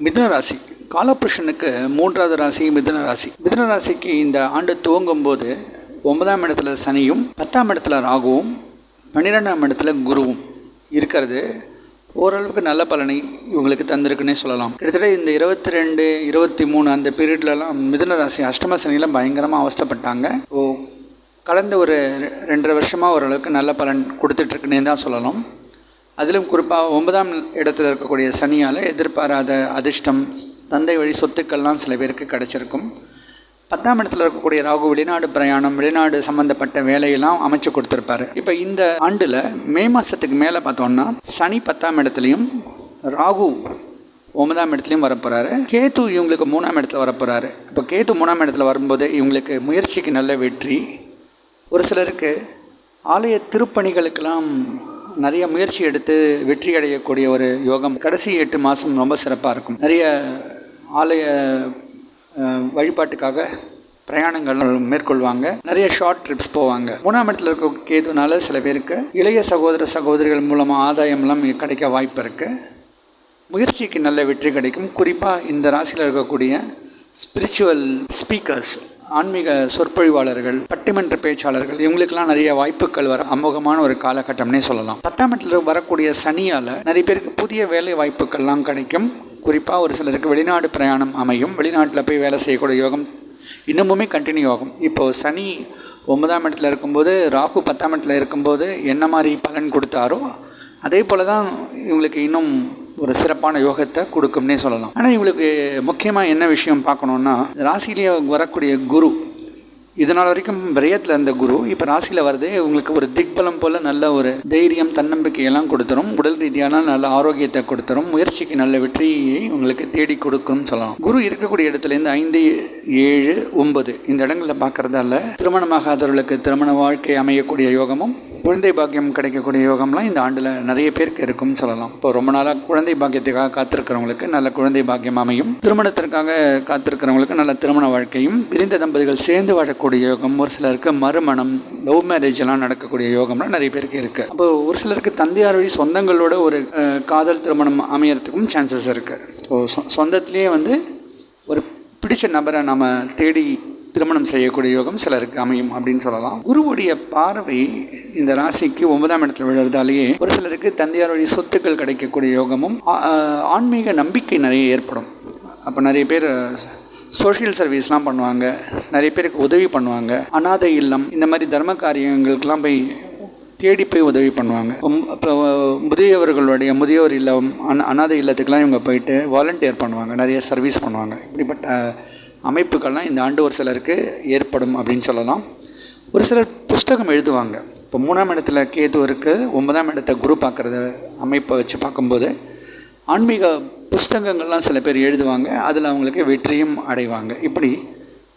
மிதுன ராசி காலபுருஷனுக்கு மூன்றாவது ராசி மிதுன ராசி. மிதுன ராசிக்கு இந்த ஆண்டு துவங்கும் போது 9ஆம் இடத்துல சனியும் 10ஆம் இடத்துல ராகுவும் 12ஆம் இடத்துல குருவும் இருக்கிறது ஓரளவுக்கு நல்ல பலனை இவங்களுக்கு தந்திருக்குன்னே சொல்லலாம். கிட்டத்தட்ட இந்த 22, 23 அந்த பீரியட்லலாம் மிதுன ராசி அஷ்டம சனியில் பயங்கரமாக அவஸ்தைப்பட்டாங்க. கடந்த ஒரு 2.5 வருஷமாக ஓரளவுக்கு நல்ல பலன் கொடுத்துட்ருக்குன்னே தான் சொல்லலாம். அதிலும் குறிப்பாக 9ஆம் இடத்துல இருக்கக்கூடிய சனியால் எதிர்பாராத அதிர்ஷ்டம், தந்தை வழி சொத்துக்கள்லாம் சில பேருக்கு கிடச்சிருக்கும். 10ஆம் இடத்துல இருக்கக்கூடிய ராகு வெளிநாடு பிரயாணம், வெளிநாடு சம்மந்தப்பட்ட வேலையெல்லாம் அமைச்சு கொடுத்துருப்பாரு. இப்போ இந்த ஆண்டில் மே மாதத்துக்கு மேலே பார்த்தோன்னா சனி 10ஆம் இடத்துலையும் ராகு 9ஆம் இடத்துலையும் வரப்போகிறாரு. கேது இவங்களுக்கு 3ஆம் இடத்துல வரப்போகிறாரு. இப்போ கேது 3ஆம் இடத்துல வரும்போது இவங்களுக்கு முயற்சிக்கு நல்ல வெற்றி. ஒரு சிலருக்கு ஆலய திருப்பணிகளுக்கெல்லாம் நிறைய முயற்சி எடுத்து வெற்றி அடையக்கூடிய ஒரு யோகம் கடைசி 8 மாதம் ரொம்ப சிறப்பாக இருக்கும். நிறைய ஆலய வழிபாட்டுக்காக பிரயாணங்கள் மேற்கொள்வாங்க. நிறைய ஷார்ட் ட்ரிப்ஸ் போவாங்க. 3ஆம் இடத்துல இருக்க கேதுனால சில பேருக்கு இளைய சகோதர சகோதரிகள் மூலமாக ஆதாயம்லாம் கிடைக்க வாய்ப்பு இருக்குது. முயற்சிக்கு நல்ல வெற்றி கிடைக்கும். குறிப்பாக இந்த ராசியில் இருக்கக்கூடிய ஸ்பிரிச்சுவல் ஸ்பீக்கர்ஸ், ஆன்மீக சொற்பொழிவாளர்கள், பட்டிமன்ற பேச்சாளர்கள், இவங்களுக்கெல்லாம் நிறைய வாய்ப்புகள் வர அமோகமான ஒரு காலகட்டம்னே சொல்லலாம். 10ஆம் இடத்துல வரக்கூடிய சனியால் நிறைய பேருக்கு புதிய வேலை வாய்ப்புகள்லாம் கிடைக்கும். குறிப்பாக ஒரு சிலருக்கு வெளிநாடு பிரயாணம் அமையும். வெளிநாட்டில் போய் வேலை செய்யக்கூடிய யோகம் இன்னமுமே கண்டினியூ ஆகும். இப்போது சனி 9ஆம் இடத்துல இருக்கும்போது, ராகு 10ஆம் இடத்துல இருக்கும்போது என்ன மாதிரி பலன் கொடுத்தாரோ அதே போல் தான் இவங்களுக்கு இன்னும் ஒரு சிறப்பான யோகத்தை கொடுக்கும்னே சொல்லலாம். ஆனால் இவங்களுக்கு முக்கியமாக என்ன விஷயம் பார்க்கணுன்னா, ராசியிலேயே வரக்கூடிய குரு இதனால் வரைக்கும் விரயத்தில் இருந்த குரு இப்போ ராசியில் வருது. இவங்களுக்கு ஒரு திக்பலம் போல் நல்ல ஒரு தைரியம், தன்னம்பிக்கையெல்லாம் கொடுத்துரும். உடல் ரீதியான நல்ல ஆரோக்கியத்தை கொடுத்துரும். முயற்சிக்கு நல்ல வெற்றியை உங்களுக்கு தேடி கொடுக்கும்னு சொல்லலாம். குரு இருக்கக்கூடிய இடத்துலேருந்து 5, 7, 9 இந்த இடங்களில் பார்க்குறதால திருமணமாகாதவர்களுக்கு திருமண வாழ்க்கை அமையக்கூடிய யோகமும், குழந்தை பாக்கியம் கிடைக்கக்கூடிய யோகம்லாம் இந்த ஆண்டில் நிறைய பேருக்கு இருக்கும்னு சொல்லலாம். இப்போ ரொம்ப நாளாக குழந்தை பாக்கியத்துக்காக காத்திருக்கிறவங்களுக்கு நல்ல குழந்தை பாக்கியம் அமையும். திருமணத்திற்காக காத்திருக்கிறவங்களுக்கு நல்ல திருமண வாழ்க்கையும், பிரிந்த தம்பதிகள் சேர்ந்து வாழக்கூடிய யோகம், ஒரு சிலருக்கு மறுமணம், லவ் மேரேஜ் எல்லாம் நடக்கக்கூடிய யோகம்லாம் நிறைய பேருக்கு இருக்குது. அப்போ ஒரு சிலருக்கு தந்தையார் வழி சொந்தங்களோட ஒரு காதல் திருமணம் அமையறதுக்கும் சான்சஸ் இருக்குது. ஸோ சொந்தத்திலேயே ஒரு பிடிச்ச நபரை நம்ம தேடி திருமணம் செய்யக்கூடிய யோகம் சிலருக்கு அமையும் அப்படின்னு சொல்லலாம். குருவுடைய பார்வை இந்த ராசிக்கு 9ஆம் இடத்துல விழுறதாலேயே ஒரு சிலருக்கு தந்தையார் வழி சொத்துக்கள் கிடைக்கக்கூடிய யோகமும், ஆன்மீக நம்பிக்கை நிறைய ஏற்படும். அப்போ நிறைய பேர் சோஷியல் சர்வீஸ்லாம் பண்ணுவாங்க, நிறைய பேருக்கு உதவி பண்ணுவாங்க. அனாதை இல்லம் இந்த மாதிரி தர்ம காரியங்களுக்கெல்லாம் போய் தேடி போய் உதவி பண்ணுவாங்க. இப்போ முதியோர் இல்லம், அனாதை இல்லத்துக்கெல்லாம் இவங்க போயிட்டு வாலண்டியர் பண்ணுவாங்க, நிறைய சர்வீஸ் பண்ணுவாங்க. இப்படிப்பட்ட அமைப்புகள்லாம் இந்த ஆண்டு ஒரு சிலருக்கு ஏற்படும் அப்படின்னு சொல்லலாம். ஒரு சிலர் புஸ்தகம் எழுதுவாங்க. இப்போ 3ஆம் இடத்துல கேது இருக்குது, 9ஆம் இடத்தை குரு பார்க்குறத அமைப்பை வச்சு பார்க்கும்போது ஆன்மீக புஸ்தகங்கள்லாம் சில பேர் எழுதுவாங்க. அதில் அவங்களுக்கு வெற்றியும் அடைவாங்க. இப்படி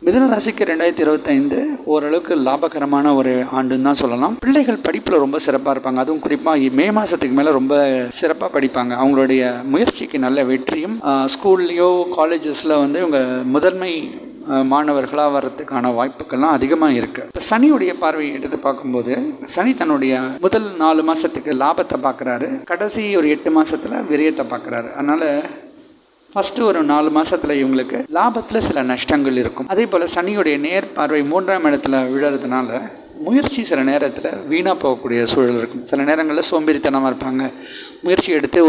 மிதுன ராசிக்கு 2025 ஓரளவுக்கு லாபகரமான ஒரு ஆண்டுன்னு தான் சொல்லலாம். பிள்ளைகள் படிப்பில் ரொம்ப சிறப்பாக இருப்பாங்க. அதுவும் குறிப்பாக மே மாதத்துக்கு மேலே ரொம்ப சிறப்பாக படிப்பாங்க. அவங்களுடைய முயற்சிக்கு நல்ல வெற்றியும், ஸ்கூல்லையோ காலேஜஸில் இவங்க முதன்மை மாணவர்களாக வர்றதுக்கான வாய்ப்புகள்லாம் அதிகமாக இருக்குது. இப்போ சனியுடைய பார்வையை எடுத்து பார்க்கும்போது சனி தன்னுடைய முதல் 4 மாதத்துக்கு லாபத்தை பார்க்குறாரு, கடைசி ஒரு 8 மாதத்தில் விரயத்தை பார்க்குறாரு. அதனால் ஃபஸ்ட்டு ஒரு 4 மாதத்தில் இவங்களுக்கு லாபத்தில் சில நஷ்டங்கள் இருக்கும். அதே போல் சனியுடைய நேர் பார்வை 3ஆம் இடத்துல விழுறதுனால முயற்சி சில நேரத்தில் வீணாக போகக்கூடிய சூழல் இருக்கும். சில நேரங்களில் சோம்பேறித்தனமாக இருப்பாங்க. முயற்சி எடுத்து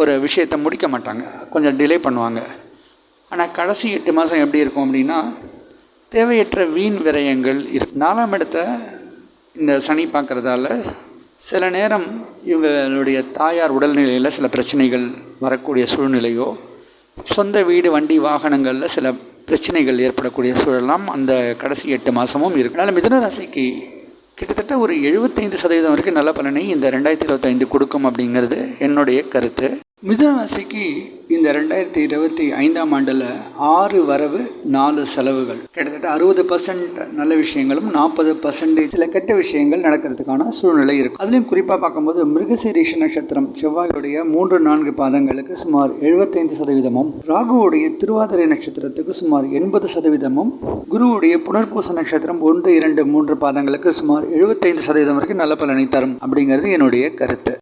ஒரு விஷயத்தை முடிக்க மாட்டாங்க, கொஞ்சம் டிலே பண்ணுவாங்க. ஆனால் கடைசி 8 மாதம் எப்படி இருக்கும் அப்படின்னா தேவையற்ற வீண் விரயங்கள் இருக்கு. 4ஆம் இடத்த இந்த சனி பார்க்குறதால சில நேரம் இவங்களுடைய தாயார் உடல்நிலையில் சில பிரச்சனைகள் வரக்கூடிய சூழ்நிலையோ, சொந்த வீடு, வண்டி, வாகனங்களில் சில பிரச்சனைகள் ஏற்படக்கூடிய சூழலாம் அந்த கடைசி 8 மாதமும் இருக்குது. அதனால் மிதுன ராசிக்கு கிட்டத்தட்ட ஒரு 75% வரைக்கும் நல்ல பலனை இந்த 2025 கொடுக்கும் அப்படிங்கிறது என்னுடைய கருத்து. மிதுன ராசிக்கு இந்த 2025ஆம் ஆண்டில் 6 வரவு 4 செலவுகள், கிட்டத்தட்ட 60% நல்ல விஷயங்களும் 40% சில கெட்ட விஷயங்கள் நடக்கிறதுக்கான சூழ்நிலை இருக்கும். அதுலேயும் குறிப்பாக பார்க்கும்போது மிருகசீரிஷ நட்சத்திரம் செவ்வாயுடைய 3, 4 பாதங்களுக்கு சுமார் 75%, ராகுவுடைய திருவாதிரை நட்சத்திரத்துக்கு சுமார் 80%, குருவுடைய புனர்பூச நட்சத்திரம் 1, 2, 3 பாதங்களுக்கு சுமார் 75% வரைக்கும் நல்ல பலனை தரும் அப்படிங்கிறது என்னுடைய கருத்து.